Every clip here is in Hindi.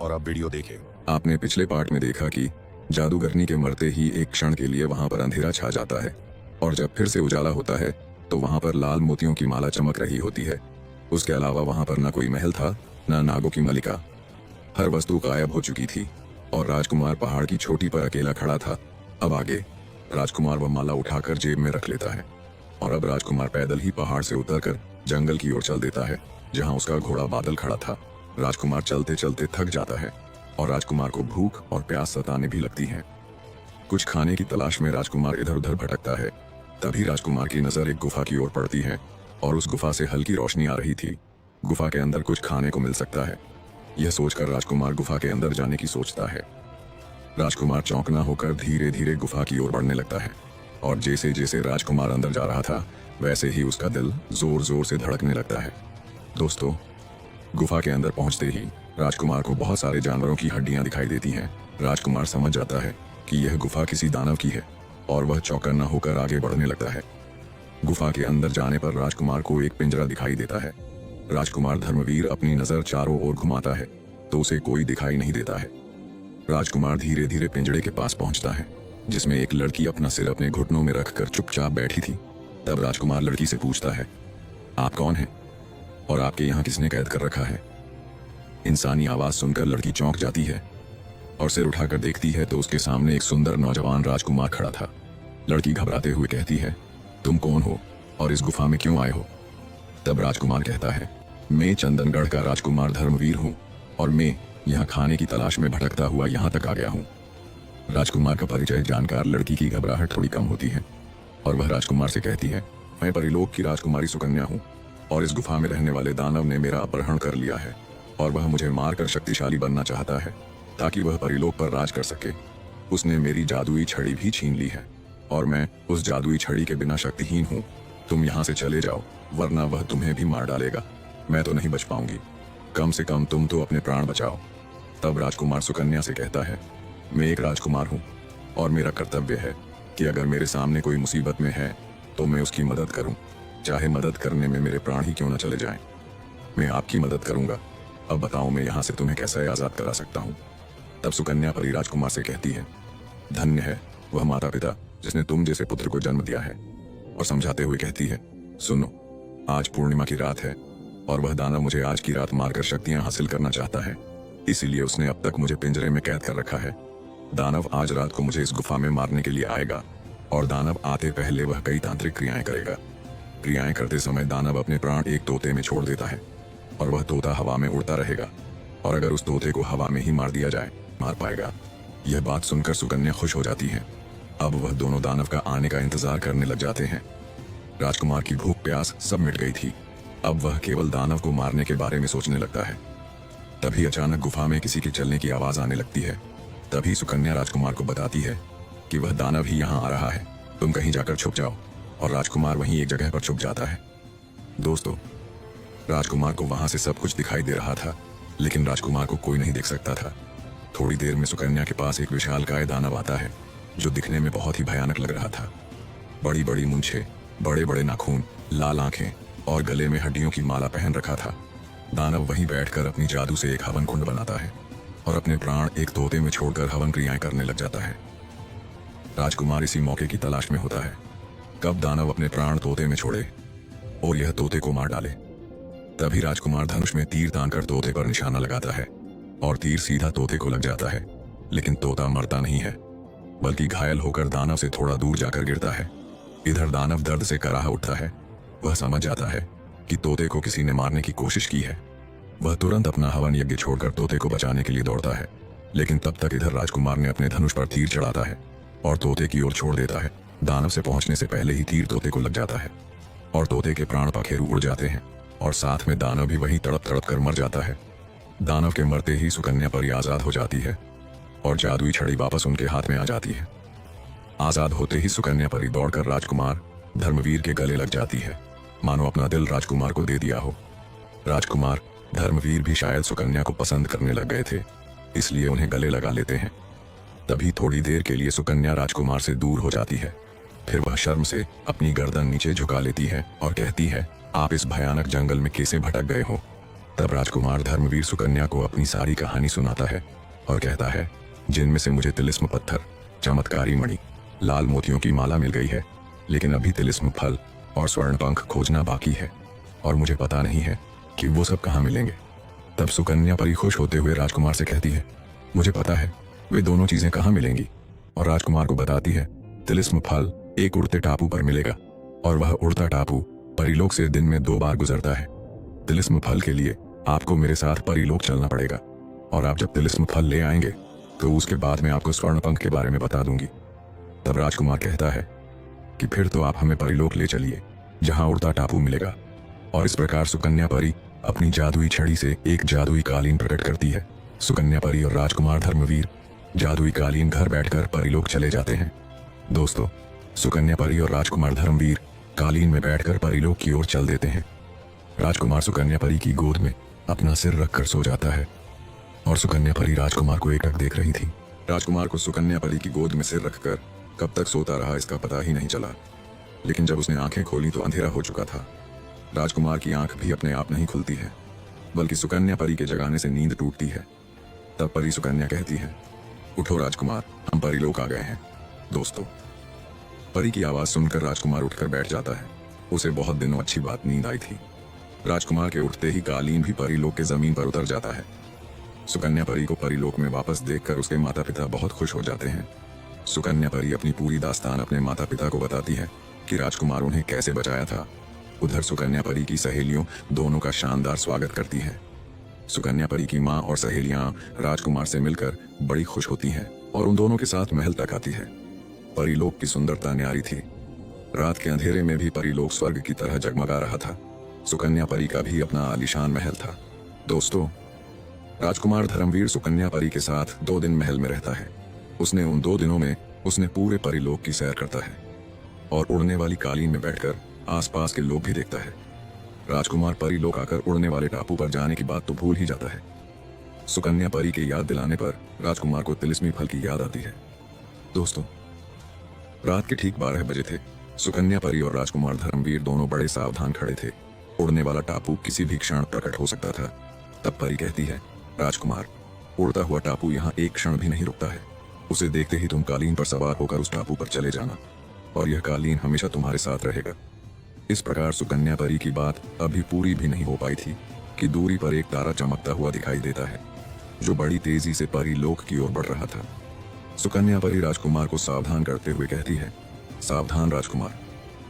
और अब वीडियो देखें। आपने पिछले पार्ट में देखा कि जादूगरनी के मरते ही एक क्षण के लिए वहां पर अंधेरा छा जाता है और जब फिर से उजाला होता है तो वहां पर लाल मोतियों की माला चमक रही होती है। उसके अलावा वहां पर न कोई महल था, न नागों की मलिका। हर वस्तु गायब हो चुकी थी और राजकुमार पहाड़ की चोटी पर अकेला खड़ा था। अब आगे राजकुमार वह माला उठाकर जेब में रख लेता है और अब राजकुमार पैदल ही पहाड़ से उतरकर जंगल की ओर चल देता है जहां उसका घोड़ा बादल खड़ा था। राजकुमार चलते चलते थक जाता है और राजकुमार को भूख और प्यास सताने भी लगती है। कुछ खाने की तलाश में राजकुमार इधर उधर भटकता है। तभी राजकुमार की नजर एक गुफा की ओर पड़ती है और उस गुफा से हल्की रोशनी आ रही थी। गुफा के अंदर कुछ खाने को मिल सकता है। यह सोचकर राजकुमार गुफा के अंदर जाने की सोचता है। राजकुमार चौंकना होकर धीरे धीरे गुफा की ओर बढ़ने लगता है और जैसे जैसे राजकुमार अंदर जा रहा था वैसे ही उसका दिल जोर जोर से धड़कने लगता है। दोस्तों, गुफा के अंदर पहुंचते ही राजकुमार को बहुत सारे जानवरों की हड्डियां दिखाई देती हैं। राजकुमार समझ जाता है कि यह गुफा किसी दानव की है और वह चौकन्ना होकर आगे बढ़ने लगता है। गुफा के अंदर जाने पर राजकुमार को एक पिंजरा दिखाई देता है। राजकुमार धर्मवीर अपनी नजर चारों ओर घुमाता है तो उसे कोई दिखाई नहीं देता है। राजकुमार धीरे धीरे पिंजरे के पास पहुंचता है जिसमें एक लड़की अपना सिर अपने घुटनों में रखकर चुपचाप बैठी थी। तब राजकुमार लड़की से पूछता है, आप कौन हैं और आपके यहाँ किसने कैद कर रखा है? इंसानी आवाज सुनकर लड़की चौंक जाती है और सिर उठाकर देखती है तो उसके सामने एक सुंदर नौजवान राजकुमार खड़ा था। लड़की घबराते हुए कहती है, तुम कौन हो और इस गुफा में क्यों आए हो? तब राजकुमार कहता है, मैं चंदनगढ़ का राजकुमार धर्मवीर हूँ और मैं यहाँ खाने की तलाश में भटकता हुआ यहाँ तक आ गया हूँ। राजकुमार का परिचय जानकर लड़की की घबराहट थोड़ी कम होती है और वह राजकुमार से कहती है, मैं परिलोक की राजकुमारी सुकन्या हूँ और इस गुफा में रहने वाले दानव ने मेरा अपहरण कर लिया है और वह मुझे मारकर शक्तिशाली बनना चाहता है ताकि वह परिलोक पर राज कर सके। उसने मेरी जादुई छड़ी भी छीन ली है और मैं उस जादुई छड़ी के बिना शक्तिहीन हूँ। तुम यहाँ से चले जाओ वरना वह तुम्हें भी मार डालेगा। मैं तो नहीं बच पाऊंगी, कम से कम तुम तो अपने प्राण बचाओ। तब राजकुमार सुकन्या से कहता है, मैं एक राजकुमार हूँ और मेरा कर्तव्य है कि अगर मेरे सामने कोई मुसीबत में है तो मैं उसकी मदद करूँ, चाहे मदद करने में मेरे प्राण ही क्यों न चले जाएं। मैं आपकी मदद करूंगा। अब बताओ मैं यहाँ से तुम्हें कैसे आजाद करा सकता हूँ? तब सुकन्या परी राजकुमार से कहती है, धन्य है वह माता पिता जिसने तुम जैसे पुत्र को जन्म दिया है। और समझाते हुए कहती है, सुनो, आज पूर्णिमा की रात है और वह दानव मुझे आज की रात मारकर शक्तियां हासिल करना चाहता है, इसीलिए उसने अब तक मुझे पिंजरे में कैद कर रखा है। दानव आज रात को मुझे इस गुफा में मारने के लिए आएगा और दानव आते पहले वह कई तांत्रिक क्रियाएं करेगा। क्रियाएं करते समय दानव अपने प्राण एक तोते में छोड़ देता है और वह तोता हवा में उड़ता रहेगा और अगर उस तोते को हवा में ही मार दिया जाए मार पाएगा। यह बात सुनकर सुकन्या खुश हो जाती है। अब वह दोनों दानव का आने का इंतजार करने लग जाते हैं। राजकुमार की भूख प्यास सब मिट गई थी। अब वह केवल दानव को मारने के बारे में सोचने लगता है। तभी अचानक गुफा में किसी के चलने की आवाज आने लगती है। तभी सुकन्या राजकुमार को बताती है कि वह दानव ही यहाँ आ रहा है, तुम कहीं जाकर छुप जाओ। और राजकुमार वहीं एक जगह पर छुप जाता है। दोस्तों, राजकुमार को वहां से सब कुछ दिखाई दे रहा था लेकिन राजकुमार को कोई नहीं देख सकता था। थोड़ी देर में सुकन्या के पास एक विशालकाय दानव आता है जो दिखने में बहुत ही भयानक लग रहा था। बड़ी बड़ी मूंछें, बड़े बड़े नाखून, लाल आंखें और गले में हड्डियों की माला पहन रखा था। दानव वहीं बैठकर अपनी जादू से एक हवन कुंड बनाता है और अपने प्राण एक तोते में छोड़कर हवन क्रियाएं करने लग जाता है। राजकुमार इसी मौके की तलाश में होता है कब दानव अपने प्राण तोते में छोड़े और यह तोते को मार डाले। तभी राजकुमार धनुष में तीर तानकर तोते पर निशाना लगाता है और तीर सीधा तोते को लग जाता है लेकिन तोता मरता नहीं है बल्कि घायल होकर दानव से थोड़ा दूर जाकर गिरता है। इधर दानव दर्द से कराह उठता है। वह समझ जाता है कि तोते को किसी ने मारने की कोशिश की है। वह तुरंत अपना हवन यज्ञ छोड़कर तोते को बचाने के लिए दौड़ता है लेकिन तब तक इधर राजकुमार ने अपने धनुष पर तीर चढ़ाता है और तोते की ओर छोड़ देता है। दानव से पहुंचने से पहले ही तीर तोते को लग जाता है और तोते के प्राण पखेरु उड़ जाते हैं और साथ में दानव भी वहीं तड़प तड़प कर मर जाता है। दानव के मरते ही सुकन्या परी आजाद हो जाती है और जादुई छड़ी वापस उनके हाथ में आ जाती है। आजाद होते ही सुकन्या परी दौड़कर राजकुमार धर्मवीर के गले लग जाती है, मानो अपना दिल राजकुमार को दे दिया हो। राजकुमार धर्मवीर भी शायद सुकन्या को पसंद करने लग गए थे, इसलिए उन्हें गले लगा लेते हैं। तभी थोड़ी देर के लिए सुकन्या राजकुमार से दूर हो जाती है। फिर वह शर्म से अपनी गर्दन नीचे झुका लेती है और कहती है, आप इस भयानक जंगल में कैसे भटक गए हो? तब राजकुमार धर्मवीर सुकन्या को अपनी सारी कहानी सुनाता है और कहता है, जिनमें से मुझे तिलिस्म पत्थर, चमत्कारी मणि, लाल मोतियों की माला मिल गई है, लेकिन अभी तिलिस्म फल और स्वर्ण पंख खोजना बाकी है और मुझे पता नहीं है कि वो सब कहाँ मिलेंगे। तब सुकन्या परी खुश होते हुए राजकुमार से कहती है, मुझे पता है वे दोनों चीजें कहाँ मिलेंगी, और राजकुमार को बताती है, तिलिस्म फल एक उड़ते टापू पर मिलेगा और वह उड़ता टापू परीलोक से दिन में 2 बार गुजरता है। तिलिस्म फल के लिए आपको मेरे साथ परीलोक चलना पड़ेगा और आप जब तिलिस्म फल ले आएंगे तो उसके बाद मैं आपको स्वर्ण पंख के बारे में बता दूंगी। तब राजकुमार कहता है कि फिर तो आप हमें परीलोक ले चलिए जहां उड़ता टापू मिलेगा। और इस प्रकार सुकन्या परी अपनी जादुई छड़ी से एक जादुई कालीन प्रकट करती है। सुकन्या परी और राजकुमार धर्मवीर जादुई कालीन घर बैठकर परीलोक चले जाते हैं। दोस्तों, सुकन्या परी और राजकुमार धर्मवीर कालीन में बैठकर परीलोक की ओर चल देते हैं। राजकुमार सुकन्या परी की गोद में अपना सिर रखकर सो जाता है और सुकन्या परी राजकुमार को एकटक देख रही थी। राजकुमार को सुकन्या परी की गोद में सिर रखकर कब तक सोता रहा इसका पता ही नहीं चला, लेकिन जब उसने आंखें खोली तो अंधेरा हो चुका था। राजकुमार की आंख भी अपने आप नहीं खुलती है, बल्कि सुकन्या परी के जगाने से नींद टूटती है। तब परी सुकन्या कहती है, उठो राजकुमार, हम परीलोक आ गए हैं। दोस्तों, परी की आवाज सुनकर राजकुमार उठकर बैठ जाता है। उसे बहुत दिनों अच्छी बात नींद आई थी। राजकुमार के उठते ही कालीन भी परीलोक के जमीन पर उतर जाता है। सुकन्या परी को परीलोक में वापस देखकर उसके माता पिता बहुत खुश हो जाते हैं। सुकन्या परी अपनी पूरी दास्तान अपने माता पिता को बताती है कि राजकुमार उन्हें कैसे बचाया था। उधर सुकन्या परी की सहेलियों दोनों का शानदार स्वागत करती हैं। सुकन्या परी की माँ और सहेलियां राजकुमार से मिलकर बड़ी खुश होती हैं और उन दोनों के साथ महल तक आती है। परीलोक की सुंदरता न्यारी थी। रात के अंधेरे में भी परीलोक स्वर्ग की तरह जगमगा रहा था। सुकन्या परी का भी अपना आलीशान महल था। दोस्तों, राजकुमार धर्मवीर सुकन्या परी के साथ 2 दिन महल में रहता है। उसने उन 2 दिनों में उसने पूरे परीलोक की सैर करता है और उड़ने वाली कालीन में बैठकर आसपास के लोग भी देखता है। राजकुमार परीलोक आकर उड़ने वाले टापू पर जाने की बात तो भूल ही जाता है। सुकन्या परी की याद दिलाने पर राजकुमार को तिलिस्मी फल की याद आती है। दोस्तों, रात के ठीक 12 बजे थे। सुकन्या परी और राजकुमार धर्मवीर दोनों बड़े सावधान खड़े थे। उड़ने वाला टापू किसी भी क्षण प्रकट हो सकता था। तब परी कहती है, राजकुमार, उड़ता हुआ टापू यहाँ एक क्षण भी नहीं रुकता है। उसे देखते ही तुम कालीन पर सवार होकर उस टापू पर चले जाना और यह कालीन हमेशा तुम्हारे साथ रहेगा। इस प्रकार सुकन्या परी की बात अभी पूरी भी नहीं हो पाई थी कि दूरी पर एक तारा चमकता हुआ दिखाई देता है जो बड़ी तेजी से परीलोक की ओर बढ़ रहा था। सुकन्या परी राजकुमार को सावधान करते हुए कहती है, सावधान राजकुमार,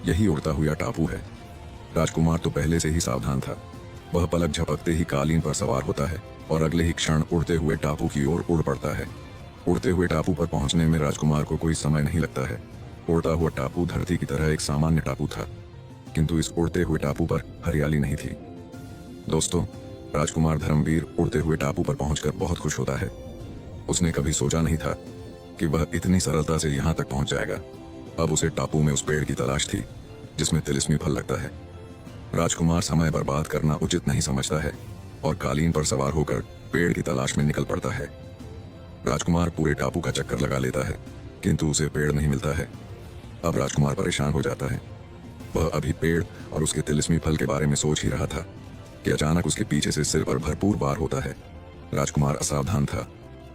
यही उड़ता हुआ टापू है। राजकुमार तो पहले से ही सावधान था। वह पलक झपकते ही कालीन पर सवार होता है और अगले ही क्षण उड़ते हुए टापू की ओर उड़ पड़ता है। उड़ते हुए टापू पर पहुंचने में राजकुमार को कोई समय नहीं लगता है। उड़ता हुआ टापू धरती की तरह एक सामान्य टापू था, किंतु इस उड़ते हुए टापू पर हरियाली नहीं थी। दोस्तों, राजकुमार धर्मवीर उड़ते हुए टापू पर पहुंचकर बहुत खुश होता है। उसने कभी सोचा नहीं था कि वह इतनी सरलता से यहाँ तक पहुंच जाएगा। अब उसे टापू में उस पेड़ की तलाश थी जिसमें तिलिस्मी फल लगता है। राजकुमार समय बर्बाद करना उचित नहीं समझता है और कालीन पर सवार होकर पेड़ की तलाश में निकल पड़ता है। राजकुमार पूरे टापू का चक्कर लगा लेता है, किंतु उसे पेड़ नहीं मिलता है। अब राजकुमार परेशान हो जाता है। वह अभी पेड़ और उसके तिलिस्मी फल के बारे में सोच ही रहा था कि अचानक उसके पीछे से सिर पर भरपूर वार होता है। राजकुमार असावधान था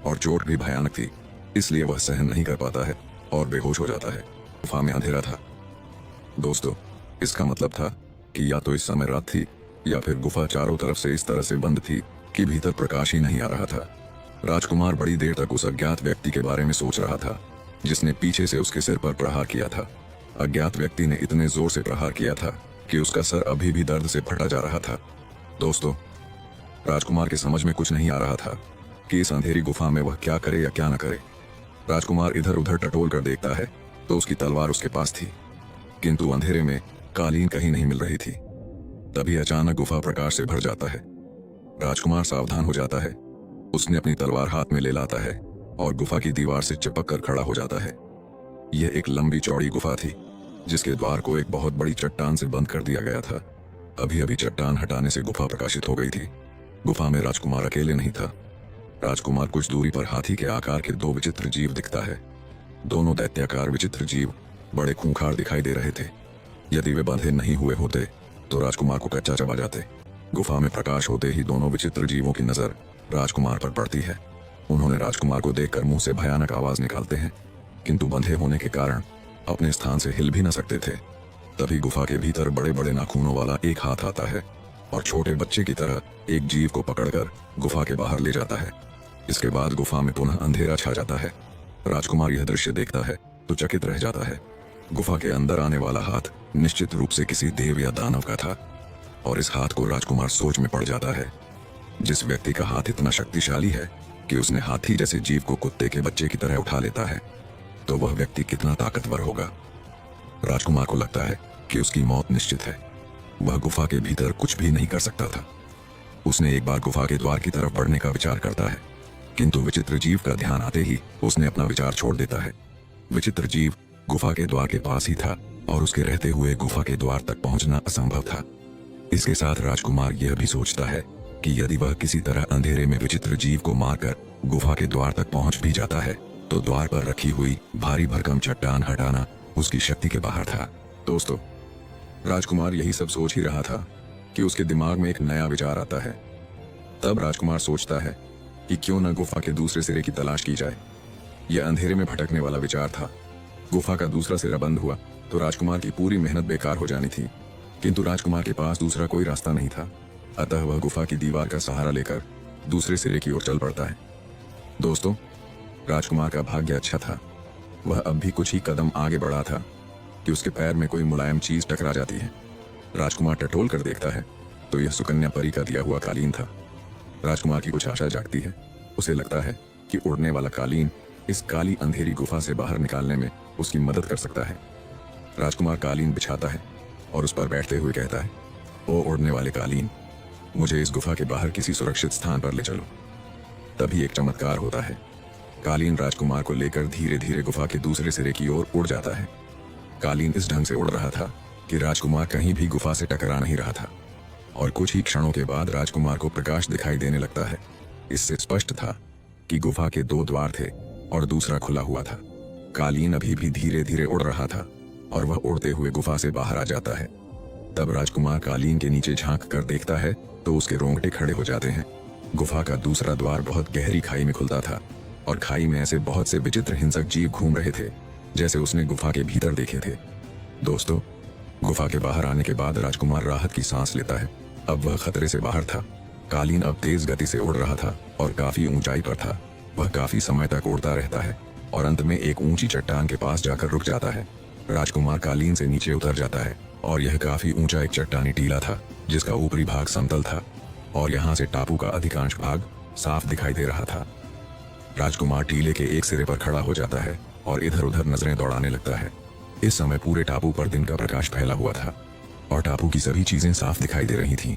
और चोट भी भयानक थी, इसलिए वह सहन नहीं कर पाता है और बेहोश हो जाता है। गुफा में अंधेरा था। दोस्तों, इसका मतलब था कि या तो इस समय रात थी या फिर गुफा चारों तरफ से इस तरह से बंद थी कि भीतर प्रकाश ही नहीं आ रहा था। राजकुमार बड़ी देर तक उस अज्ञात व्यक्ति के बारे में सोच रहा था जिसने पीछे से उसके सिर पर प्रहार किया था। अज्ञात व्यक्ति ने इतने जोर से प्रहार किया था कि उसका सर अभी भी दर्द से फटा जा रहा था। दोस्तों, राजकुमार के समझ में कुछ नहीं आ रहा था कि इस अंधेरी गुफा में वह क्या करे या क्या न करे। राजकुमार इधर उधर टटोल कर देखता है तो उसकी तलवार उसके पास थी, किंतु अंधेरे में कालीन कहीं नहीं मिल रही थी। तभी अचानक गुफा प्रकाश से भर जाता है। राजकुमार सावधान हो जाता है। उसने अपनी तलवार हाथ में ले लाता है और गुफा की दीवार से चिपक कर खड़ा हो जाता है। यह एक लंबी चौड़ी गुफा थी जिसके द्वार को एक बहुत बड़ी चट्टान से बंद कर दिया गया था। अभी अभी चट्टान हटाने से गुफा प्रकाशित हो गई थी। गुफा में राजकुमार अकेले नहीं था। राजकुमार कुछ दूरी पर हाथी के आकार के 2 विचित्र जीव दिखता है। दोनों दैत्याकार विचित्र जीव बड़े खूंखार दिखाई दे रहे थे। यदि वे बंधे नहीं हुए होते तो राजकुमार को कच्चा चबा जाते। गुफा में प्रकाश होते ही दोनों विचित्र जीवों की नजर राजकुमार पर पड़ती है। उन्होंने राजकुमार को देखकर मुंह से भयानक आवाज निकालते हैं, किंतु बंधे होने के कारण अपने स्थान से हिल भी न सकते थे। तभी गुफा के भीतर बड़े बड़े नाखूनों वाला एक हाथ आता है और छोटे बच्चे की तरह एक जीव को पकड़कर गुफा के बाहर ले जाता है। इसके बाद गुफा में पुनः अंधेरा छा जाता है। राजकुमार यह दृश्य देखता है तो चकित रह जाता है। गुफा के अंदर आने वाला हाथ निश्चित रूप से किसी देव या दानव का था, और इस हाथ को राजकुमार सोच में पड़ जाता है। जिस व्यक्ति का हाथ इतना शक्तिशाली है कि उसने हाथी जैसे जीव को कुत्ते के बच्चे की तरह उठा लेता है, तो वह व्यक्ति कितना ताकतवर होगा। राजकुमार को लगता है कि उसकी मौत निश्चित है। वह गुफा के भीतर कुछ भी नहीं कर सकता था। उसने एक बार गुफा के द्वार की तरफ बढ़ने का विचार करता है, किंतु विचित्र जीव का ध्यान आते ही उसने अपना विचार छोड़ देता है। विचित्र जीव गुफा के द्वार के पास ही था और उसके रहते हुए गुफा के द्वार तक पहुंचना असंभव था। इसके साथ राजकुमार यह भी सोचता है कि यदि वह किसी तरह अंधेरे में विचित्र जीव को मारकर गुफा के द्वार तक पहुंच भी जाता है, तो द्वार पर रखी हुई भारी भरकम चट्टान हटाना उसकी शक्ति के बाहर था। दोस्तों, राजकुमार यही सब सोच ही रहा था कि उसके दिमाग में एक नया विचार आता है। तब राजकुमार सोचता है कि क्यों न गुफा के दूसरे सिरे की तलाश की जाए। यह अंधेरे में भटकने वाला विचार था। गुफा का दूसरा सिरा बंद हुआ तो राजकुमार की पूरी मेहनत बेकार हो जानी थी, किंतु राजकुमार के पास दूसरा कोई रास्ता नहीं था। अतः वह गुफा की दीवार का सहारा लेकर दूसरे सिरे की ओर चल पड़ता है। दोस्तों, राजकुमार का भाग्य अच्छा था। वह अब भी कुछ ही कदम आगे बढ़ा था कि उसके पैर में कोई मुलायम चीज टकरा जाती है। राजकुमार टटोल कर देखता है तो यह सुकन्या परी का दिया हुआ कालीन था। राजकुमार की कुछ आशा जागती है। उसे लगता है कि उड़ने वाला कालीन इस काली अंधेरी गुफा से बाहर निकालने में उसकी मदद कर सकता है। राजकुमार कालीन बिछाता है और उस पर बैठते हुए कहता है, ओ उड़ने वाले कालीन, मुझे इस गुफा के बाहर किसी सुरक्षित स्थान पर ले चलो। तभी एक चमत्कार होता है। कालीन राजकुमार को लेकर धीरे धीरे गुफा के दूसरे सिरे की ओर उड़ जाता है। कालीन इस ढंग से उड़ रहा था कि राजकुमार कहीं भी गुफा से टकरा नहीं रहा था, और कुछ ही क्षणों के बाद राजकुमार को प्रकाश दिखाई देने लगता है। इससे स्पष्ट था कि गुफा के 2 द्वार थे और दूसरा खुला हुआ था। कालीन अभी भी धीरे धीरे उड़ रहा था और वह उड़ते हुए गुफा से बाहर आ जाता है। तब राजकुमार कालीन के नीचे झांक कर देखता है तो उसके रोंगटे खड़े हो जाते हैं। गुफा का दूसरा द्वार बहुत गहरी खाई में खुलता था और खाई में ऐसे बहुत से विचित्र हिंसक जीव घूम रहे थे जैसे उसने गुफा के भीतर देखे थे। दोस्तों, गुफा के बाहर आने के बाद राजकुमार राहत की सांस लेता है। अब वह खतरे से बाहर था। कालीन अब तेज गति से उड़ रहा था और काफी ऊंचाई पर था। वह काफी समय तक उड़ता रहता है और अंत में एक ऊंची चट्टान के पास जाकर रुक जाता है। राजकुमार कालीन से नीचे उतर जाता है और यह काफी ऊंचा एक चट्टानी टीला था जिसका ऊपरी भाग समतल था और यहाँ से टापू का अधिकांश भाग साफ दिखाई दे रहा था। राजकुमार टीले के एक सिरे पर खड़ा हो जाता है और इधर उधर नजरें दौड़ाने लगता है। इस समय पूरे टापू पर दिन का प्रकाश फैला हुआ था और टापू की सभी चीजें साफ दिखाई दे रही थीं।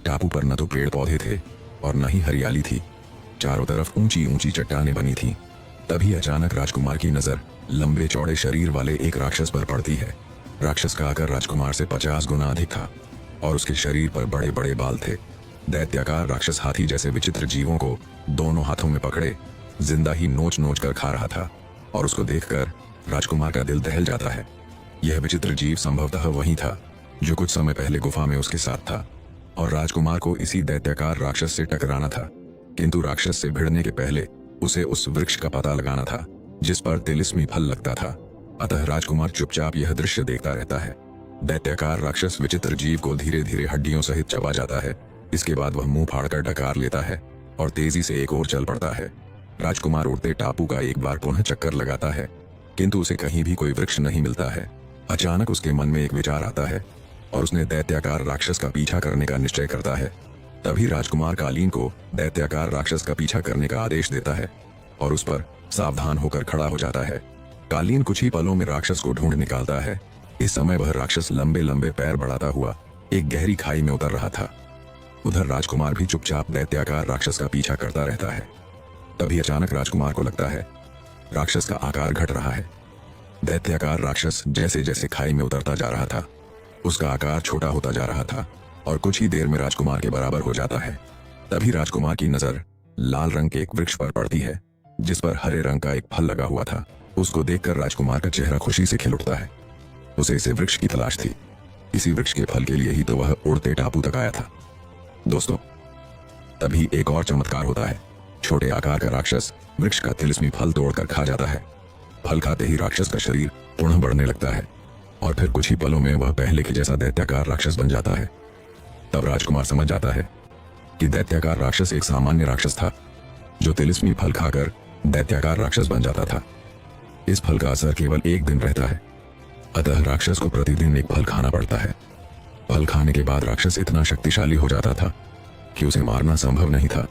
टापू पर न तो पेड़ पौधे थे और न ही हरियाली थी। चारों तरफ ऊंची ऊंची चट्टानें बनी थीं। तभी अचानक राजकुमार की नजर लंबे चौड़े शरीर वाले एक राक्षस पर पड़ती है। राक्षस का आकार राजकुमार से 50 गुना अधिक था और उसके शरीर पर बड़े बड़े बाल थे। दैत्याकार राक्षस हाथी जैसे विचित्र जीवों को दोनों हाथों में पकड़े जिंदा ही नोच नोच कर खा रहा था और उसको देखकर राजकुमार का दिल दहल जाता है। यह विचित्र जीव संभवतः वही था जो कुछ समय पहले गुफा में उसके साथ था और राजकुमार को इसी दैत्याकार राक्षस से टकराना था, किंतु राक्षस से भिड़ने के पहले उसे उस वृक्ष का पता लगाना था जिस पर तिलिस्मी फल लगता था। अतः राजकुमार चुपचाप यह दृश्य देखता रहता है। दैत्याकार राक्षस विचित्र जीव को धीरे धीरे हड्डियों सहित चबा जाता है। इसके बाद वह मुंह फाड़कर डकार लेता है और तेजी से एक ओर चल पड़ता है। राजकुमार उड़ते टापू का एक बार पुनः चक्कर लगाता है, किंतु उसे कहीं भी कोई वृक्ष नहीं मिलता है। अचानक उसके मन में एक विचार आता है और उसने दैत्याकार राक्षस का पीछा करने का निश्चय करता है। तभी राजकुमार कालीन को दैत्याकार राक्षस का पीछा करने का आदेश देता है और उस पर सावधान होकर खड़ा हो जाता है। कालीन कुछ ही पलों में राक्षस को ढूंढ निकालता है। इस समय वह राक्षस लंबे लंबे पैर बढ़ाता हुआ एक गहरी खाई में उतर रहा था। उधर राजकुमार भी चुपचाप दैत्याकार राक्षस का पीछा करता रहता है। तभी अचानक राजकुमार को लगता है राक्षस का आकार घट रहा है। दैत्याकार राक्षस जैसे जैसे खाई में उतरता जा रहा था उसका आकार छोटा होता जा रहा था और कुछ ही देर में राजकुमार के बराबर हो जाता है। तभी राजकुमार की नजर लाल रंग के एक वृक्ष पर पड़ती है जिस पर हरे रंग का एक फल लगा हुआ था। उसको देखकर राजकुमार का चेहरा खुशी से खिल उठता है। उसे इसे वृक्ष की तलाश थी। इसी वृक्ष के फल के लिए ही तो वह उड़ते टापू तक आया था। दोस्तों, तभी एक और चमत्कार होता है। छोटे आकार का राक्षस वृक्ष का तिलिस्मी फल तोड़कर खा जाता है। फल खाते ही राक्षस का शरीर पुनः बढ़ने लगता है और फिर कुछ ही पलों में वह पहले के जैसा दैत्याकार राक्षस बन जाता है। तब राजकुमार समझ जाता है कि दैत्याकार राक्षस एक सामान्य राक्षस था जो तिलिस्मी फल खाकर दैत्याकार राक्षस बन जाता था। इस फल का असर केवल एक दिन रहता है, अतः राक्षस को प्रतिदिन एक फल खाना पड़ता है। फल खाने के बाद राक्षस इतना शक्तिशाली हो जाता था कि उसे मारना संभव नहीं था।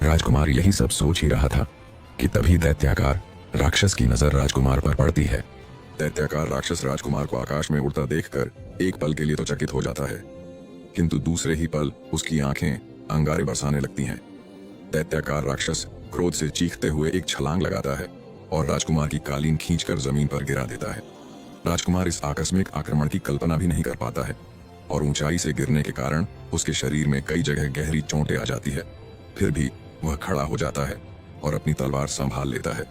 राजकुमार यही सब सोच ही रहा था कि तभी दैत्याकार राक्षस की नजर राजकुमार पर पड़ती है। दैत्याकार राक्षस राजकुमार को आकाश में उड़ता देखकर एक पल के लिए तो चकित हो जाता है, किंतु दूसरे ही पल उसकी आंखें अंगारे बरसाने लगती हैं। दैत्याकार राक्षस क्रोध से चीखते हुए एक छलांग लगाता है और राजकुमार की कालीन खींचकर जमीन पर गिरा देता है। राजकुमार इस आकस्मिक आक्रमण की कल्पना भी नहीं कर पाता है और ऊंचाई से गिरने के कारण उसके शरीर में कई जगह गहरी चोटें आ जाती है। फिर भी वह खड़ा हो जाता है और अपनी तलवार संभाल लेता है।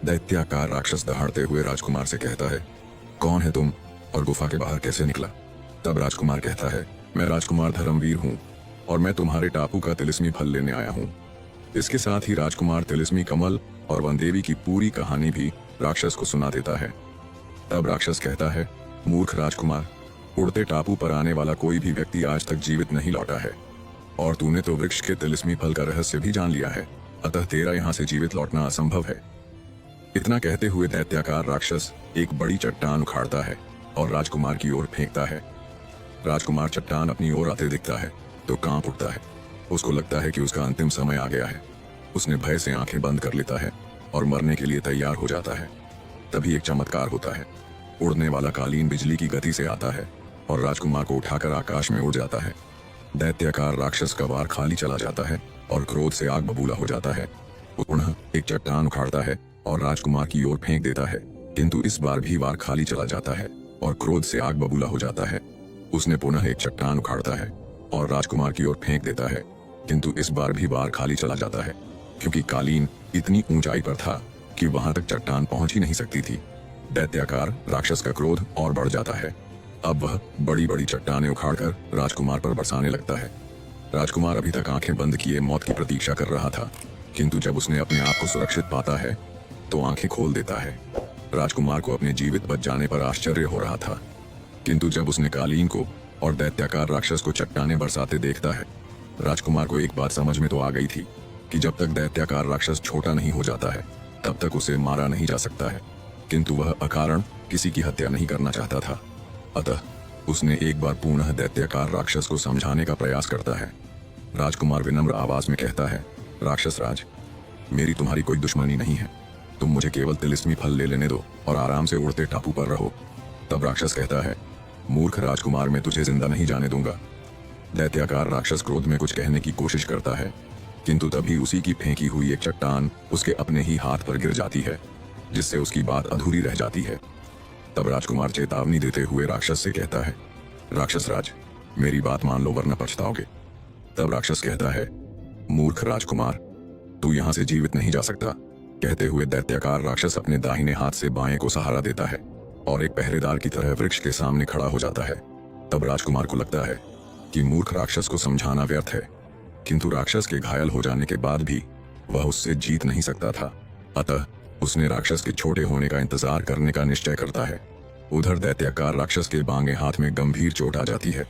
दैत्याकार राक्षस दहाड़ते हुए राजकुमार से कहता है, कौन है तुम और गुफा के बाहर कैसे निकला? तब राजकुमार कहता है, मैं राजकुमार धर्मवीर हूँ और मैं तुम्हारे टापू का तिलिस्मी फल लेने आया हूँ। इसके साथ ही राजकुमार तिलिस्मी कमल और वनदेवी की पूरी कहानी भी राक्षस को सुना देता है। तब राक्षस कहता है, मूर्ख राजकुमार, उड़ते टापू पर आने वाला कोई भी व्यक्ति आज तक जीवित नहीं लौटा है और तूने तो वृक्ष के तिलिस्मी फल का रहस्य भी जान लिया है, अतः तेरा यहाँ से जीवित लौटना असंभव है। इतना कहते हुए दैत्याकार राक्षस एक बड़ी चट्टान उखाड़ता है और राजकुमार की ओर फेंकता है। राजकुमार चट्टान अपनी ओर आते दिखता है तो कांप उठता है। उसको लगता है कि उसका अंतिम समय आ गया है। उसने भय से आंखें बंद कर लेता है और मरने के लिए तैयार हो जाता है। तभी एक चमत्कार होता है। उड़ने वाला कालीन बिजली की गति से आता है और राजकुमार को उठाकर आकाश में उड़ जाता है। दैत्याकार राक्षस का वार खाली चला जाता है और क्रोध से आग बबूला हो जाता है। वो पुनः एक चट्टान उखाड़ता है और राजकुमार की ओर फेंक देता है, किंतु इस बार भी वार खाली चला जाता है और क्रोध से आग बबूला हो जाता है। उसने पुनः एक चट्टान उखाड़ता है और राजकुमार की ओर फेंक देता है, किंतु इस बार भी वार खाली चला जाता है, क्योंकि कालीन इतनी ऊंचाई पर था कि वहां तक चट्टान पहुंच ही नहीं सकती थी। दैत्याकार राक्षस का क्रोध और बढ़ जाता है। अब वह बड़ी बड़ी चट्टानें उखाड़कर राजकुमार पर बरसाने लगता है। राजकुमार अभी तक आंखें बंद किए मौत की प्रतीक्षा कर रहा था, किंतु जब उसने अपने आप को सुरक्षित पाता है तो आंखें खोल देता है। राजकुमार को अपने जीवित बच जाने पर आश्चर्य हो रहा था, किंतु जब उसने कालीन को और दैत्याकार राक्षस को चट्टानें बरसाते देखता है, राजकुमार को एक बात समझ में तो आ गई थी कि जब तक दैत्याकार राक्षस छोटा नहीं हो जाता है तब तक उसे मारा नहीं जा सकता है, किंतु वह अकारण किसी की हत्या नहीं करना चाहता था। अतः उसने एक बार पुनः दैत्याकार राक्षस को समझाने का प्रयास करता है। राजकुमार विनम्र आवाज में कहता है, राक्षस राज, मेरी तुम्हारी कोई दुश्मनी नहीं है। तुम मुझे केवल तिलिस्मी फल ले लेने दो और आराम से उड़ते टापू पर रहो। तब राक्षस कहता है, मूर्ख राजकुमार, मैं तुझे जिंदा नहीं जाने दूंगा। दैत्याकार राक्षस क्रोध में कुछ कहने की कोशिश करता है, किंतु तभी उसी की फेंकी हुई एक चट्टान उसके अपने ही हाथ पर गिर जाती है, जिससे उसकी बात अधूरी रह जाती है। तब राजकुमार चेतावनी देते हुए राक्षस से कहता है, राक्षस राज, मेरी बात मान लो वरना पछताओगे। तब राक्षस कहता है, मूर्ख राजकुमार, तू यहाँ से जीवित नहीं जा सकता। कहते हुए दैत्याकार राक्षस अपने दाहिने हाथ से बाएं को सहारा देता है और एक पहरेदार की तरह वृक्ष के सामने खड़ा हो जाता है। तब राजकुमार को लगता है कि मूर्ख राक्षस को समझाना व्यर्थ है, किंतु राक्षस के घायल हो जाने के बाद भी वह उससे जीत नहीं सकता था। अतः उसने राक्षस के छोटे होने का इंतजार करने का निश्चय करता है। उधर दैत्याकार राक्षस के बांगे हाथ में गंभीर चोट आ जाती है,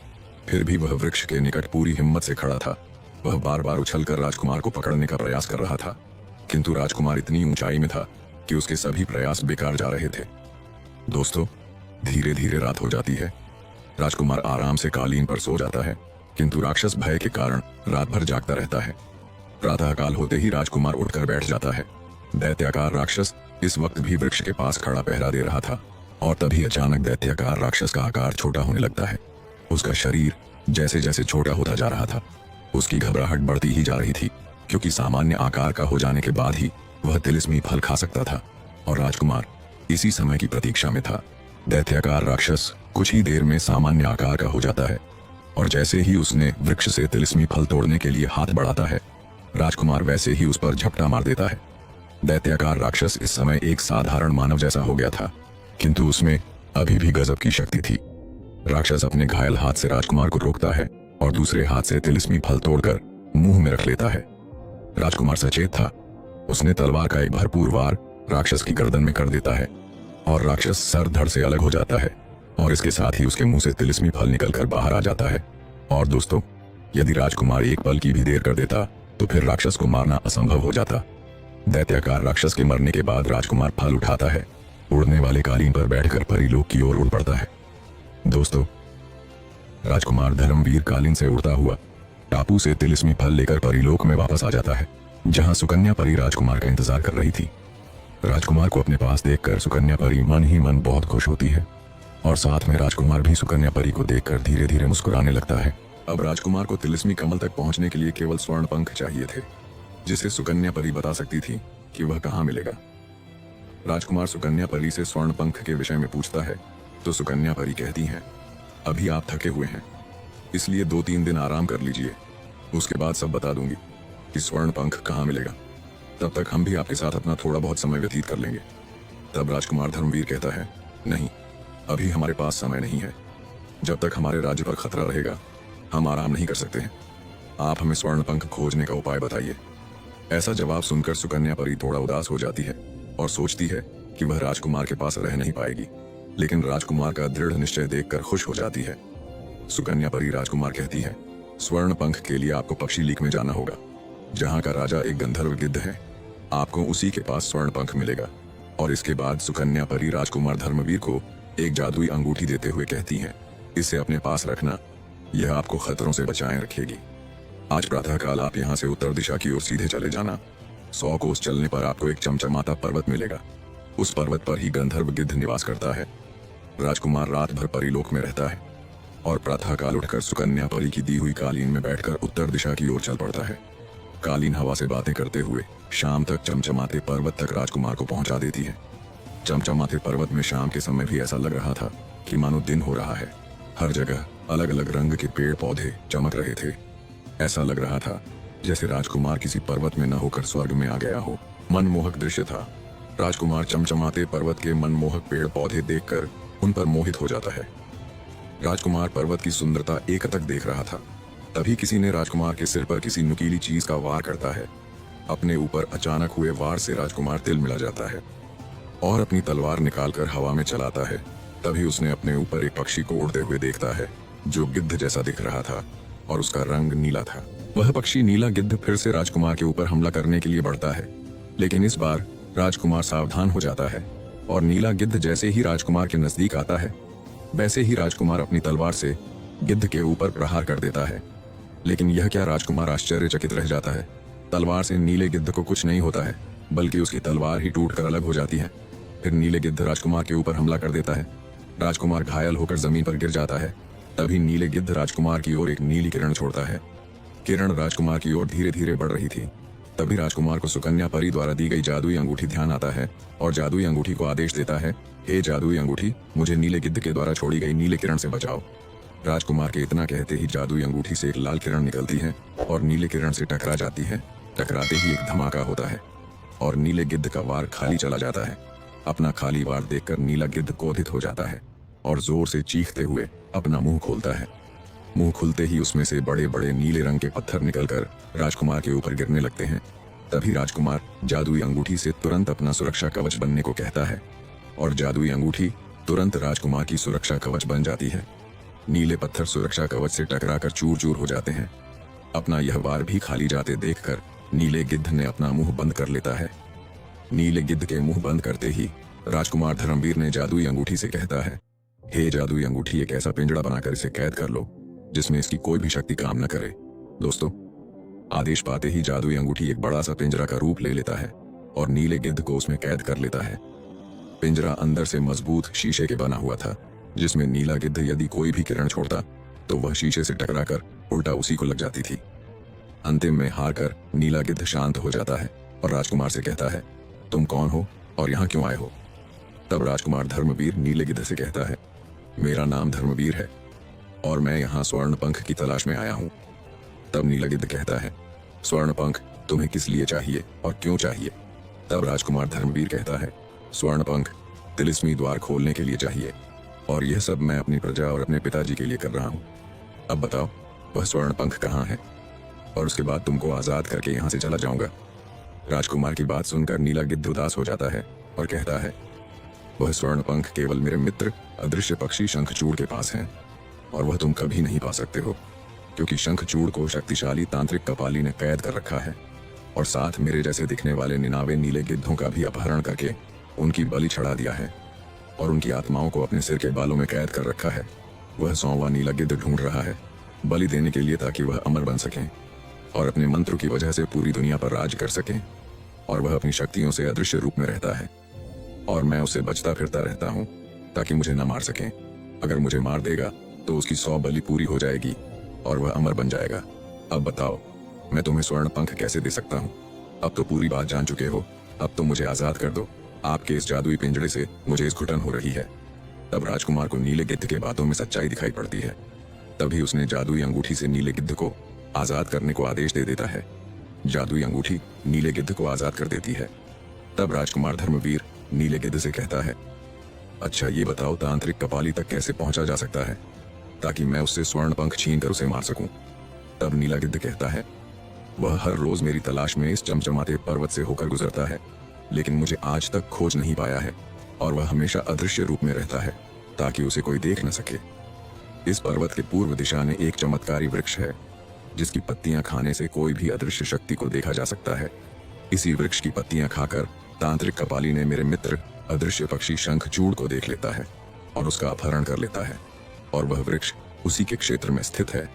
फिर भी वह वृक्ष के निकट पूरी हिम्मत से खड़ा था। वह बार बार उछलकर राजकुमार को पकड़ने का प्रयास कर रहा था, किंतु राजकुमार इतनी ऊंचाई में था कि उसके सभी प्रयास बेकार जा रहे थे। दोस्तों, धीरे धीरे रात हो जाती है। राजकुमार आराम से कालीन पर सो जाता है, किंतु राक्षस भय के कारण रात भर जागता रहता है। प्रातःकाल होते ही राजकुमार उठकर बैठ जाता है। दैत्याकार राक्षस इस वक्त भी वृक्ष के पास खड़ा पहरा दे रहा था और तभी अचानक दैत्याकार राक्षस का आकार छोटा होने लगता है। उसका शरीर जैसे जैसे छोटा होता जा रहा था, उसकी घबराहट बढ़ती ही जा रही थी, क्योंकि सामान्य आकार का हो जाने के बाद ही वह तिलिस्मी फल खा सकता था और राजकुमार इसी समय की प्रतीक्षा में था। दैत्याकार राक्षस कुछ ही देर में सामान्य आकार का हो जाता है और जैसे ही उसने वृक्ष से तिलिस्मी फल तोड़ने के लिए हाथ बढ़ाता है, राजकुमार वैसे ही उस पर झपटा मार देता है। दैत्याकार राक्षस इस समय एक साधारण मानव जैसा हो गया था, किंतु उसमें अभी भी गजब की शक्ति थी। राक्षस अपने घायल हाथ से राजकुमार को रोकता है और दूसरे हाथ से तिलिस्मी फल तोड़कर मुंह में रख लेता है। राजकुमार सचेत था। उसने तलवार का एक भरपूर वार राक्षस की गर्दन में कर देता है और राक्षस सर धड़ से अलग हो जाता है और इसके साथ ही उसके मुंह से तिलिस्मी फल निकलकर बाहर आ जाता है। और दोस्तों, यदि राजकुमार एक पल की भी देर कर देता तो फिर राक्षस को मारना असंभव हो जाता। दैत्याकार राक्षस के मरने के बाद राजकुमार फल उठाता है, उड़ने वाले कालीन पर बैठकर परीलोक की ओर उड़ पड़ता है। दोस्तों, राजकुमार धर्मवीर कालीन से उड़ता हुआ टापू से तिलिस्मी फल लेकर परीलोक में वापस आ जाता है, जहां सुकन्या परी राजकुमार का इंतजार कर रही थी। राजकुमार को अपने पास देखकर सुकन्या परी मन ही मन बहुत खुश होती है और साथ में राजकुमार भी सुकन्या परी को देखकर धीरे धीरे मुस्कुराने लगता है। अब राजकुमार को तिलिस्मी कमल तक पहुंचने के लिए केवल स्वर्ण पंख चाहिए थे, जिसे सुकन्या परी बता सकती थी कि वह कहां मिलेगा। राजकुमार सुकन्या परी से स्वर्ण पंख के विषय में पूछता है तो सुकन्या परी कहती हैं, अभी आप थके हुए हैं, इसलिए 2-3 दिन आराम कर लीजिए, उसके बाद सब बता दूंगी कि स्वर्ण पंख कहाँ मिलेगा। तब तक हम भी आपके साथ अपना थोड़ा बहुत समय व्यतीत कर लेंगे। तब राजकुमार धर्मवीर कहता है, नहीं, अभी हमारे पास समय नहीं है। जब तक हमारे राज्य पर खतरा रहेगा हम आराम नहीं कर सकते हैं। आप हमें स्वर्ण पंख खोजने का उपाय बताइए। ऐसा जवाब सुनकर सुकन्या परी थोड़ा उदास हो जाती है और सोचती है कि वह राजकुमार के पास रह नहीं पाएगी, लेकिन राजकुमार का दृढ़ निश्चय देखकर खुश हो जाती है। सुकन्या परी राजकुमार कहती है, स्वर्ण पंख के लिए आपको पक्षीलीक में जाना होगा, जहाँ का राजा एक गंधर्व गिद्ध है। आपको उसी के पास स्वर्ण पंख मिलेगा। और इसके बाद सुकन्या परी राजकुमार धर्मवीर को एक जादुई अंगूठी देते हुए कहती हैं, इसे अपने पास रखना, यह आपको खतरों से बचाए रखेगी। आज प्रातःकाल आप यहाँ से उत्तर दिशा की ओर सीधे चले जाना। 100 कोस चलने पर आपको एक चमचमाता पर्वत मिलेगा। उस पर्वत पर ही गंधर्व गिद्ध निवास करता है। राजकुमार रात भर परीलोक में रहता है और प्रातःकाल उठकर सुकन्या परी की दी हुई कालीन में बैठकर उत्तर दिशा की ओर चल पड़ता है। कालीन हवा से बातें करते हुए शाम तक चमचमाते पर्वत तक राजकुमार को पहुंचा देती है। चमचमाते पर्वत में शाम के समय भी ऐसा लग रहा था कि मानो दिन हो रहा है। हर जगह अलग अलग रंग के पेड़ पौधे चमक रहे थे। ऐसा लग रहा था जैसे राजकुमार किसी पर्वत में न होकर स्वर्ग में आ गया हो। मनमोहक दृश्य था। राजकुमार चमचमाते पर्वत के मनमोहक पेड़ पौधे देखकर उन पर मोहित हो जाता है। राजकुमार पर्वत की सुंदरता एकटक देख रहा था। तभी किसी ने राजकुमार के सिर पर किसी नुकीली चीज का वार करता है। अपने ऊपर अचानक हुए वार से राजकुमार तिल मिला जाता है और अपनी तलवार निकालकर हवा में चलाता है। तभी उसने अपने ऊपर एक पक्षी को उड़ते हुए देखता है जो गिद्ध जैसा दिख रहा था और उसका रंग नीला था। वह पक्षी नीला गिद्ध फिर से राजकुमार के ऊपर हमला करने के लिए बढ़ता है, लेकिन इस बार राजकुमार सावधान हो जाता है और नीला गिद्ध जैसे ही राजकुमार के नजदीक आता है वैसे ही राजकुमार अपनी तलवार से गिद्ध के ऊपर प्रहार कर देता है। लेकिन यह क्या, राजकुमार आश्चर्यचकित रह जाता है। तलवार से नीले गिद्ध को कुछ नहीं होता है, बल्कि उसकी तलवार ही टूटकर अलग हो जाती है। फिर नीले गिद्ध राजकुमार के ऊपर हमला कर देता है। राजकुमार घायल होकर जमीन पर गिर जाता है। तभी नीले गिद्ध राजकुमार की ओर एक नीली किरण छोड़ता है। किरण राजकुमार की ओर धीरे धीरे बढ़ रही थी। तभी राजकुमार को सुकन्या परी द्वारा दी गई जादुई अंगूठी ध्यान आता है और जादुई अंगूठी को आदेश देता है, हे जादुई अंगूठी, मुझे नीले गिद्ध के द्वारा छोड़ी गई नीले किरण से बचाओ। राजकुमार के इतना कहते ही जादुई अंगूठी से एक लाल किरण निकलती है और नीले किरण से टकरा जाती है। टकराते ही एक धमाका होता है और नीले गिद्ध का वार खाली चला जाता है। अपना खाली वार देखकर नीला गिद्ध क्रोधित हो जाता है और जोर से चीखते हुए अपना मुंह खोलता है। मुंह खुलते ही उसमें से बड़े बड़े नीले रंग के पत्थर निकलकर राजकुमार के ऊपर गिरने लगते हैं। तभी राजकुमार जादुई अंगूठी से तुरंत अपना सुरक्षा कवच बनने को कहता है और जादुई अंगूठी तुरंत राजकुमार की सुरक्षा कवच बन जाती है। नीले पत्थर सुरक्षा कवच से टकराकर चूर चूर हो जाते हैं। अपना यह वार भी खाली जाते देखकर नीले गिद्ध ने अपना मुंह बंद कर लेता है। नीले गिद्ध के मुंह बंद करते ही राजकुमार धर्मवीर ने जादुई अंगूठी से कहता है, हे जादुई अंगूठी, एक ऐसा पिंजड़ा बनाकर इसे कैद कर लो जिसमें इसकी कोई भी शक्ति काम न करे। दोस्तों, आदेश पाते ही जादुई अंगूठी एक बड़ा सा पिंजरा का रूप ले लेता है और नीले गिद्ध को उसमें कैद कर लेता है। पिंजरा अंदर से मजबूत शीशे के बना हुआ था, जिसमें नीला गिद्ध यदि कोई भी किरण छोड़ता तो वह शीशे से टकराकर उल्टा उसी को लग जाती थी। अंतिम में हार कर नीला गिद्ध शांत हो जाता है और राजकुमार से कहता है, तुम कौन हो और यहाँ क्यों आए हो? तब राजकुमार धर्मवीर नीले गिद्ध से कहता है, मेरा नाम धर्मवीर है और मैं यहाँ स्वर्ण पंख की तलाश में आया हूँ। तब नीला गिद्ध कहता है, स्वर्ण पंख तुम्हें किस लिए चाहिए और क्यों चाहिए? तब राजकुमार धर्मवीर कहता है, स्वर्ण पंख तिलिस्मी द्वार खोलने के लिए चाहिए और यह सब मैं अपनी प्रजा और अपने पिताजी के लिए कर रहा हूँ। अब बताओ वह स्वर्ण पंख कहाँ है, और उसके बाद तुमको आजाद करके यहाँ से चला जाऊंगा। राजकुमार की बात सुनकर नीला गिद्ध उदास हो जाता है और कहता है, वह स्वर्ण पंख केवल मेरे मित्र अदृश्य पक्षी शंखचूड़ के पास है, और वह तुम कभी नहीं पा सकते हो, क्योंकि शंखचूड़ को शक्तिशाली तांत्रिक कपाली ने कैद कर रखा है, और साथ मेरे जैसे दिखने वाले 99 नीले गिद्धों का भी अपहरण करके उनकी बलि चढ़ा दिया है, और उनकी आत्माओं को अपने सिर के बालों में कैद कर रखा है। वह 100वां नीला गिद्ध ढूंढ रहा है बलि देने के लिए, ताकि वह अमर बन सकें और अपने मंत्र की वजह से पूरी दुनिया पर राज कर सकें, और वह अपनी शक्तियों से अदृश्य रूप में रहता है, और मैं उसे बचता फिरता रहता हूँ ताकि मुझे न मार सकें। अगर मुझे मार देगा तो उसकी 100 बलि पूरी हो जाएगी और वह अमर बन जाएगा। अब बताओ, मैं तुम्हें स्वर्ण पंख कैसे दे सकता हूँ? अब तो पूरी बात जान चुके हो, अब तो मुझे आजाद कर दो। आपके इस जादुई पिंजड़े से मुझे इस घुटन हो रही है। तब राजकुमार को नीले गिद्ध के बातों में सच्चाई दिखाई पड़ती है। तभी उसने जादुई अंगूठी से नीले गिद्ध को आजाद करने को आदेश दे देता है। जादुई अंगूठी नीले गिद्ध को आजाद कर देती है। तब राजकुमार धर्मवीर नीले गिद्ध से कहता है, अच्छा ये बताओ, तांत्रिक कपाली तक कैसे पहुंचा जा सकता है, ताकि मैं उससे स्वर्ण पंख छीन कर उसे मार सकूं। तब नीला गिद्ध कहता है, वह हर रोज मेरी तलाश में इस चमचमाते पर्वत से होकर गुजरता है, लेकिन मुझे आज तक खोज नहीं पाया है, और वह हमेशा अदृश्य रूप में रहता है ताकि उसे कोई देख न सके। इस पर्वत के पूर्व दिशा में एक चमत्कारी वृक्ष है, जिसकी पत्तियां खाने से कोई भी अदृश्य शक्ति को देखा जा सकता है। इसी वृक्ष की पत्तियां खाकर तांत्रिक कपाली ने मेरे मित्र अदृश्य पक्षी शंखचूड़ को देख लेता है और उसका अपहरण कर लेता है, और वह वृक्ष उसी के क्षेत्र में स्थित है।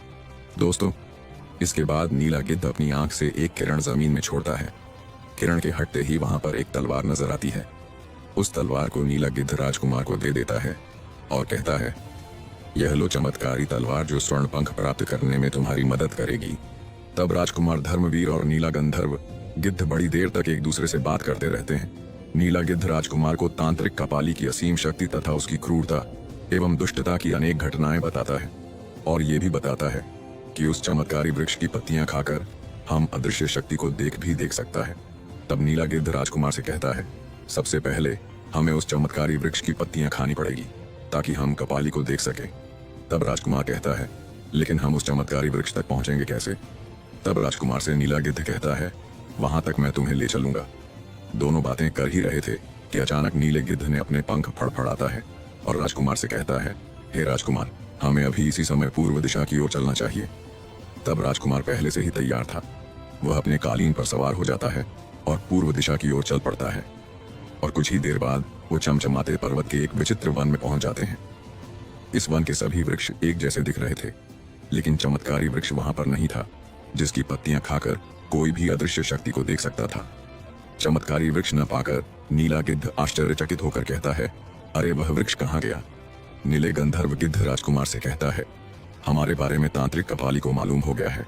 दोस्तों, इसके बाद नीला गिद्ध अपनी आंख से एक किरण जमीन में छोड़ता है। किरण के हटते ही वहां पर एक तलवार नजर आती है। उस तलवार को नीला गिद्ध राजकुमार को दे देता है और कहता है, यह लो चमत्कारी तलवार जो स्वर्ण पंख प्राप्त करने में तुम्हारी मदद करेगी। तब राजकुमार धर्मवीर और नीला गंधर्व गिद्ध बड़ी देर तक एक दूसरे से बात करते रहते हैं। नीला गिद्ध राजकुमार को तांत्रिक कपाली की असीम शक्ति तथा उसकी क्रूरता एवं दुष्टता की अनेक घटनाएं बताता है, और ये भी बताता है कि उस चमत्कारी वृक्ष की पत्तियां खाकर हम अदृश्य शक्ति को देख सकता है। तब नीला गिद्ध राजकुमार से कहता है, सबसे पहले हमें उस चमत्कारी वृक्ष की पत्तियां खानी पड़ेगी ताकि हम कपाली को देख सकें। तब राजकुमार कहता है, लेकिन हम उस चमत्कारी वृक्ष तक पहुंचेंगे कैसे? तब राजकुमार से नीला गिद्ध कहता है, वहां तक मैं तुम्हें ले चलूंगा। दोनों बातें कर ही रहे थे कि अचानक नीले गिद्ध ने अपने पंख फड़फड़ाता है और राजकुमार से कहता है, हे राजकुमार, हमें अभी इसी समय पूर्व दिशा की ओर चलना चाहिए। तब राजकुमार पहले से ही तैयार था। वह अपने कालीन पर सवार हो जाता है और पूर्व दिशा की ओर चल पड़ता है, और कुछ ही देर बाद वो चमचमाते पर्वत के एक विचित्र वन में पहुंच जाते हैं। इस वन के सभी वृक्ष एक जैसे दिख रहे थे, लेकिन चमत्कारी वृक्ष वहां पर नहीं था, जिसकी पत्तियां खाकर कोई भी अदृश्य शक्ति को देख सकता था। चमत्कारी वृक्ष न पाकर नीला गिद्ध आश्चर्यचकित होकर कहता है, अरे वह वृक्ष कहाँ गया? नीले गंधर्व गिद्ध राजकुमार से कहता है, हमारे बारे में तांत्रिक कपाली को मालूम हो गया है।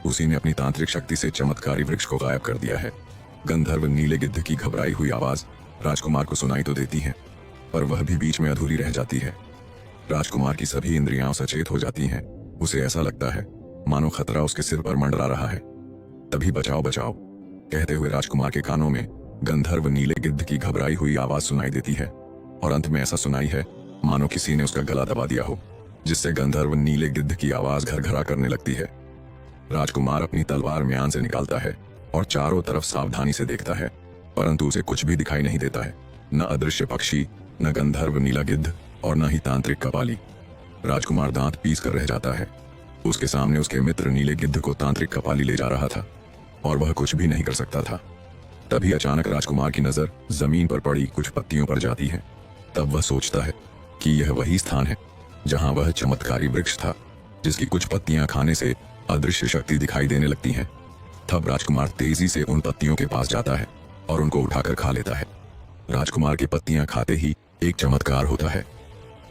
उसी ने अपनी तांत्रिक शक्ति से चमत्कारी वृक्ष को गायब कर दिया है। गंधर्व नीले गिद्ध की घबराई हुई आवाज राजकुमार को सुनाई तो देती है, पर वह भी बीच में अधूरी रह जाती है। राजकुमार की सभी इंद्रियां सचेत हो जाती हैं। उसे ऐसा लगता है मानो खतरा उसके सिर पर मंडरा रहा है। तभी बचाओ बचाओ कहते हुए राजकुमार के कानों में गंधर्व नीले गिद्ध की घबराई हुई आवाज सुनाई देती है, और अंत में ऐसा सुनाई है मानो किसी ने उसका गला दबा दिया हो, जिससे गंधर्व नीले गिद्ध की आवाज घरघरा करने लगती है। राजकुमार अपनी तलवार म्यान से निकालता है और चारों तरफ सावधानी से देखता है, परंतु उसे कुछ भी दिखाई नहीं देता है, न अदृश्य पक्षी, न गंधर्व नीला गिद्ध, और न ही तांत्रिक कपाली। राजकुमार दांत पीस कर रह जाता है। उसके सामने उसके मित्र नीले गिद्ध को तांत्रिक कपाली ले जा रहा था, और वह कुछ भी नहीं कर सकता था। तभी अचानक राजकुमार की नजर जमीन पर पड़ी कुछ पत्तियों पर जाती है। तब वह सोचता है कि यह वही स्थान है जहां वह चमत्कारी वृक्ष था, जिसकी कुछ पत्तियां खाने से अदृश्य शक्ति दिखाई देने लगती हैं। तब राजकुमार तेजी से उन पत्तियों के पास जाता है और उनको उठाकर खा लेता है। राजकुमार की पत्तियां खाते ही एक चमत्कार होता है।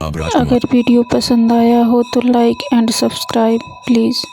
अब राजकुमार अगर वीडियो पसंद आया हो तो लाइक एंड सब्सक्राइब प्लीज़।